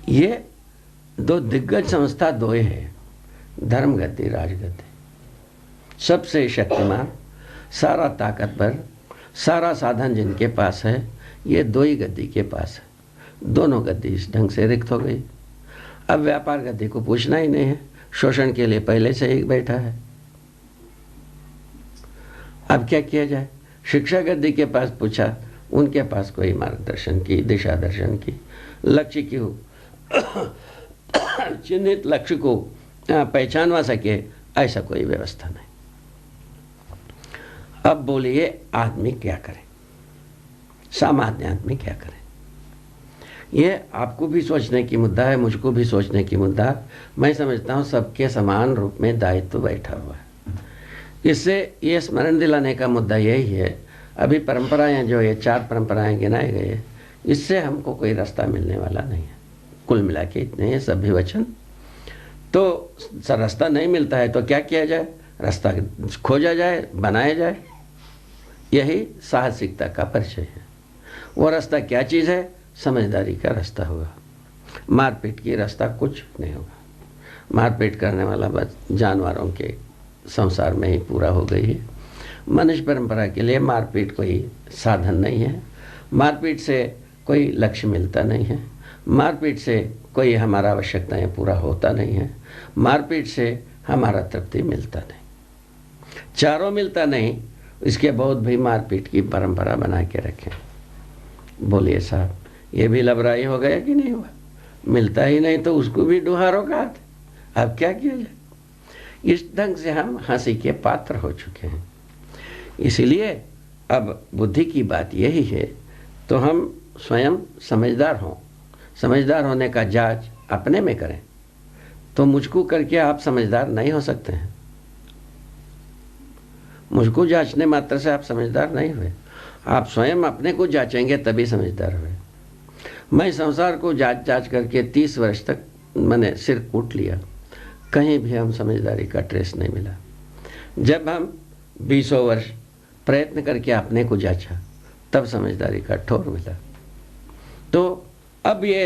ये दो दिग्गज संस्था दो ही है, धर्म गति राजगति। सबसे शक्तिमान, सारा ताकतवर, सारा साधन जिनके पास है, ये दो ही गद्दी के पास है। दोनों गद्दी इस ढंग से रिक्त हो गई। अब व्यापार गद्दी को पूछना ही नहीं है, शोषण के लिए पहले से ही बैठा है। अब क्या किया जाए? शिक्षा गद्दी के पास पूछा, उनके पास कोई मार्गदर्शन की, दिशा दर्शन की, लक्ष्य की हो चिन्हित लक्ष्य को पहचानवा सके, ऐसा कोई व्यवस्था नहीं। अब बोलिए आदमी क्या करे, सामान्य आदमी क्या करे? ये आपको भी सोचने की मुद्दा है, मुझको भी सोचने की मुद्दा। मैं समझता हूँ सबके समान रूप में दायित्व बैठा हुआ है। इससे ये स्मरण दिलाने का मुद्दा यही है, अभी परंपराएं जो ये 4 परंपराएं गिनाए गए, इससे हमको कोई रास्ता मिलने वाला नहीं है। कुल मिला के इतने हैं सभी वचन। तो रास्ता नहीं मिलता है तो क्या किया जाए? रास्ता खोजा जाए, बनाया जाए। यही साहसिकता का परिचय है। वो रास्ता क्या चीज़ है? समझदारी का रास्ता होगा। मारपीट की रास्ता कुछ नहीं होगा। मारपीट करने वाला बस जानवरों के संसार में ही पूरा हो गई है। मनुष्य परंपरा के लिए मारपीट कोई साधन नहीं है। मारपीट से कोई लक्ष्य मिलता नहीं है। मारपीट से कोई हमारा आवश्यकताएं पूरा होता नहीं है। मारपीट से हमारा तृप्ति मिलता नहीं। चारों मिलता नहीं, इसके बहुत भी मारपीट की परंपरा बना के रखें। बोलिए साहब, ये भी लबराई हो गया कि नहीं हुआ? मिलता ही नहीं तो उसको भी डुहारो का हाथ। अब क्या किया जाए? इस ढंग से हम हंसी के पात्र हो चुके हैं। इसलिए अब बुद्धि की बात यही है, तो हम स्वयं समझदार हों। समझदार होने का जांच अपने में करें। तो मुझको करके आप समझदार नहीं हो सकते हैं। मुझको जांचने मात्र से आप समझदार नहीं हुए। आप स्वयं अपने को जांचेंगे तभी समझदार हुए। मैं संसार को जांच करके 30 वर्ष तक मैंने सिर कूट लिया, कहीं भी हम समझदारी का ट्रेस नहीं मिला। जब हम 20 वर्ष प्रयत्न करके अपने को जांचा, तब समझदारी का ठोर मिला। तो अब ये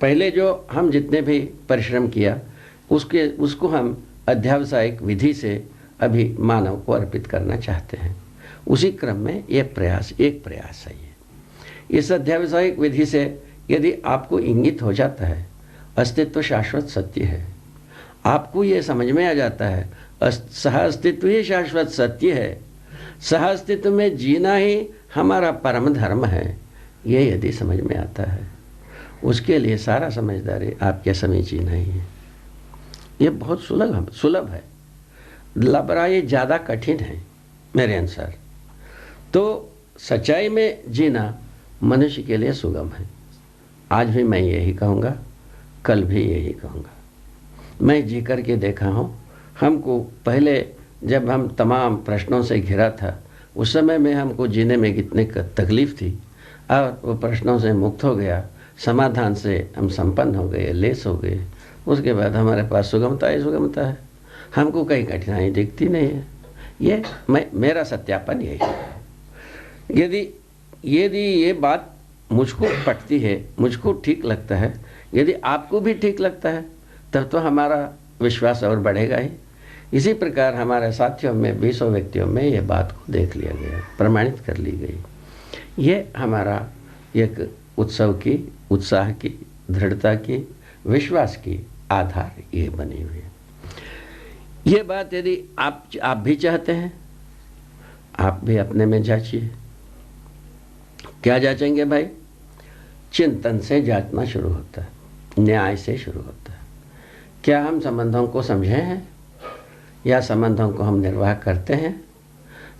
पहले जो हम जितने भी परिश्रम किया, उसको हम अध्यावसायिक विधि से अभी मानव को अर्पित करना चाहते हैं। उसी क्रम में ये प्रयास, एक प्रयास है ये। इस अध्यावसायिक विधि से यदि आपको इंगित हो जाता है अस्तित्व शाश्वत सत्य है, आपको ये समझ में आ जाता है सह अस्तित्व ही शाश्वत सत्य है, सह अस्तित्व में जीना ही हमारा परम धर्म है, ये यदि समझ में आता है, उसके लिए सारा समझदारी आपके समीचीन नहीं है। ये बहुत सुलभ है। लबरा ये ज़्यादा कठिन है मेरे अनुसार। तो सच्चाई में जीना मनुष्य के लिए सुगम है। आज भी मैं यही कहूँगा, कल भी यही कहूँगा। मैं जी करके देखा हूँ। हमको पहले जब हम तमाम प्रश्नों से घिरा था, उस समय में हमको जीने में कितनी तकलीफ़ थी, और वो प्रश्नों से मुक्त हो गया, समाधान से हम संपन्न हो गए, लेस हो गए। उसके बाद हमारे पास सुगमता ही सुगमता है। हमको कहीं कठिनाई दिखती नहीं है। ये मेरा सत्यापन यही है। यदि ये बात मुझको पटती है, मुझको ठीक लगता है, यदि आपको भी ठीक लगता है, तब तो हमारा विश्वास और बढ़ेगा ही। इसी प्रकार हमारे साथियों में 20 व्यक्तियों में ये बात को देख लिया गया, प्रमाणित कर ली गई। ये हमारा एक उत्सव की, उत्साह की, दृढ़ता की, विश्वास की आधार ये बनी हुई है। ये बात यदि आप भी चाहते हैं, आप भी अपने में जांचिए। क्या जांचेंगे भाई? चिंतन से जांचना शुरू होता है, न्याय से शुरू होता है। क्या हम संबंधों को समझे हैं या संबंधों को हम निर्वाह करते हैं?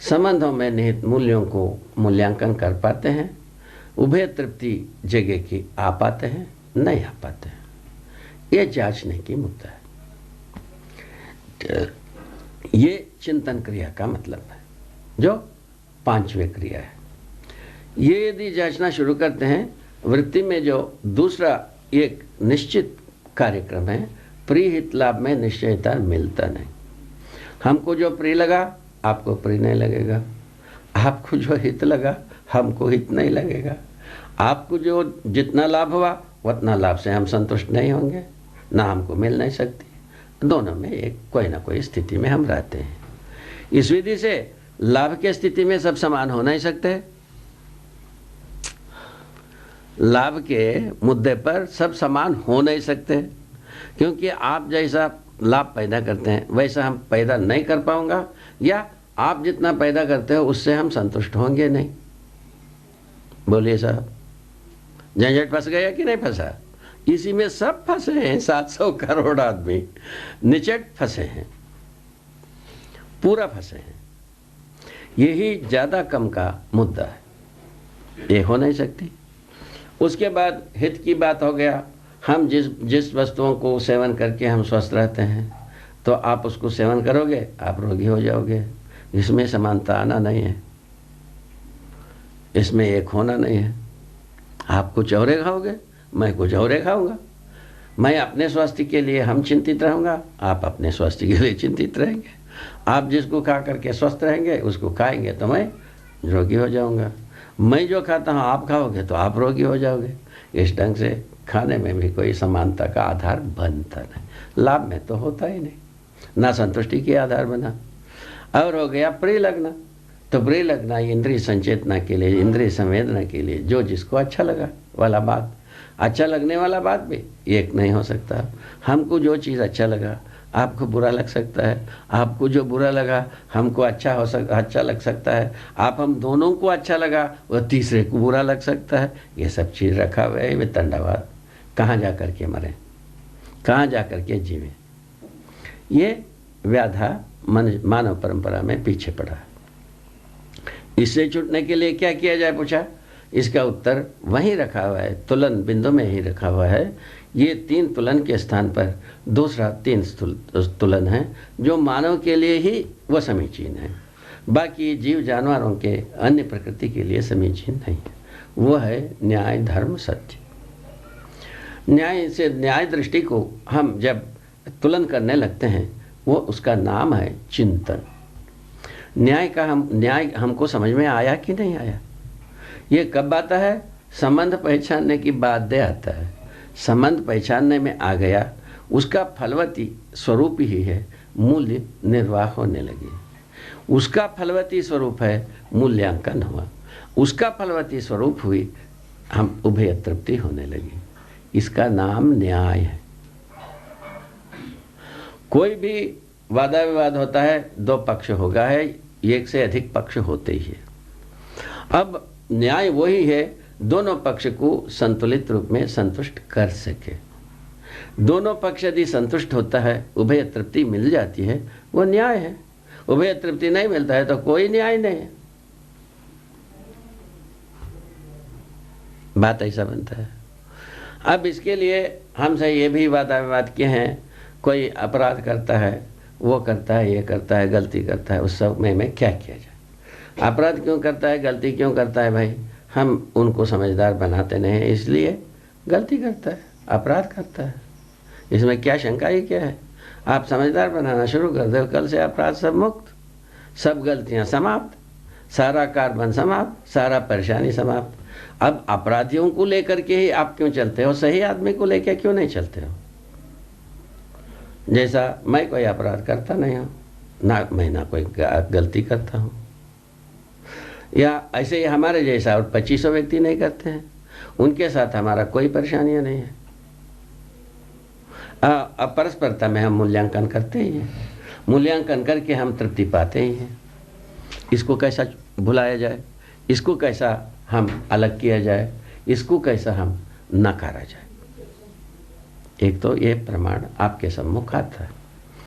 संबंधों में निहित मूल्यों को मूल्यांकन कर पाते हैं? उभय तृप्ति जगह की आ पाते हैं, नहीं आ पाते हैं? ये जांचने की मुद्दा है। ये चिंतन क्रिया का मतलब है, जो 5वीं क्रिया है। ये यदि जांचना शुरू करते हैं, वृत्ति में जो दूसरा एक निश्चित कार्यक्रम है, प्रिय हित लाभ में निश्चयता मिलता नहीं। हमको जो प्रिय लगा आपको प्रिय नहीं लगेगा, आपको जो हित लगा हमको हित नहीं लगेगा, आपको जो जितना लाभ हुआ उतना लाभ से हम संतुष्ट नहीं होंगे, ना हमको मिल नहीं सकती। दोनों में एक कोई ना कोई स्थिति में हम रहते हैं। इस विधि से लाभ की स्थिति में सब समान हो नहीं सकते। लाभ के मुद्दे पर सब समान हो नहीं सकते, क्योंकि आप जैसा लाभ पैदा करते हैं वैसा हम पैदा नहीं कर पाऊंगा, या आप जितना पैदा करते हो उससे हम संतुष्ट होंगे नहीं। बोलिए साहब, झंझट फंस गया कि नहीं फंसा? इसी में सब फंसे हैं, 700 करोड़ आदमी निचट फंसे हैं, पूरा फंसे हैं। यही ज्यादा कम का मुद्दा है, ये हो नहीं सकती। उसके बाद हित की बात हो गया। हम जिस वस्तुओं को सेवन करके हम स्वस्थ रहते हैं, तो आप उसको सेवन करोगे, आप रोगी हो जाओगे। इसमें समानता आना नहीं है, इसमें एक होना नहीं है। आप कुछ और खाओगे, मैं कुछ और खाऊंगा। मैं अपने स्वास्थ्य के लिए हम चिंतित रहूँगा, आप अपने स्वास्थ्य के लिए चिंतित रहेंगे। आप जिसको खा करके स्वस्थ रहेंगे उसको खाएंगे तो मैं रोगी हो जाऊंगा। मैं जो खाता हूँ आप खाओगे तो आप रोगी हो जाओगे। इस ढंग से खाने में भी कोई समानता का आधार बनता नहीं, लाभ में तो होता ही नहीं, ना संतुष्टि के आधार बना। और हो गया प्रिय लगना। तो प्रिय लगना इंद्रिय संचेतना के लिए, इंद्रिय संवेदना के लिए, जो जिसको अच्छा लगा वाला बात। अच्छा लगने वाला बात भी एक नहीं हो सकता। हमको जो चीज़ अच्छा लगा आपको बुरा लग सकता है, आपको जो बुरा लगा हमको अच्छा लग सकता है, आप हम दोनों को अच्छा लगा वह तीसरे को बुरा लग सकता है। ये सब चीज़ रखा हुआ है वितंडवाद। कहाँ जा कर के मरें, कहाँ जा कर के जीवें? ये व्याधा मानव परंपरा में पीछे पड़ा है। इससे छूटने के लिए क्या किया जाए पूछा? इसका उत्तर वहीं रखा हुआ है, तुलन बिंदु में ही रखा हुआ है। ये 3 तुलन के स्थान पर दूसरा 3 तुलन है, जो मानव के लिए ही वो समीचीन है, बाकी जीव जानवरों के अन्य प्रकृति के लिए समीचीन नहीं है। वो है न्याय धर्म सत्य। न्याय से, न्याय दृष्टि को हम जब तुलन करने लगते हैं, वो उसका नाम है चिंतन। न्याय हमको समझ में आया कि नहीं आया? ये कब आता है? संबंध पहचानने की बात दे आता है। संबंध पहचानने में आ गया, उसका फलवती स्वरूप ही है मूल्य निर्वाह होने लगी। उसका फलवती स्वरूप है मूल्यांकन हुआ, उसका फलवती स्वरूप हुई हम उभय तृप्ति होने लगी। इसका नाम न्याय है। कोई भी वादा विवाद होता है, 2 पक्ष होगा है, 1 से अधिक पक्ष होते ही है। अब न्याय वही है दोनों पक्ष को संतुलित रूप में संतुष्ट कर सके। दोनों पक्ष यदि संतुष्ट होता है, उभय तृप्ति मिल जाती है, वो न्याय है। उभय तृप्ति नहीं मिलता है तो कोई न्याय नहीं है। बात ऐसा बनता है। अब इसके लिए हमसे ये भी वादा विवाद किए हैं, कोई अपराध करता है, वो करता है, ये करता है, गलती करता है, उस सब में क्या किया जाए? अपराध क्यों करता है, गलती क्यों करता है? भाई हम उनको समझदार बनाते नहीं, इसलिए गलती करता है, अपराध करता है। इसमें क्या शंका ही क्या है? आप समझदार बनाना शुरू कर दो, कल से अपराध सब मुक्त, सब गलतियां समाप्त, सारा कार्बन समाप्त, सारा परेशानी समाप्त। अब अपराधियों को लेकर के ही आप क्यों चलते हो? सही आदमी को लेकर क्यों नहीं चलते हो? जैसा मैं कोई अपराध करता नहीं हूँ, ना मैं ना कोई गलती करता हूँ, या ऐसे ही हमारे जैसा और 2500 व्यक्ति नहीं करते हैं, उनके साथ हमारा कोई परेशानियां नहीं है। अपरस्परता में हम मूल्यांकन करते ही हैं, मूल्यांकन करके हम तृप्ति पाते ही हैं। इसको कैसा भुलाया जाए, इसको कैसा हम अलग किया जाए, इसको कैसा हम नकारा जाए? एक तो ये प्रमाण आपके सम्मुख आता है।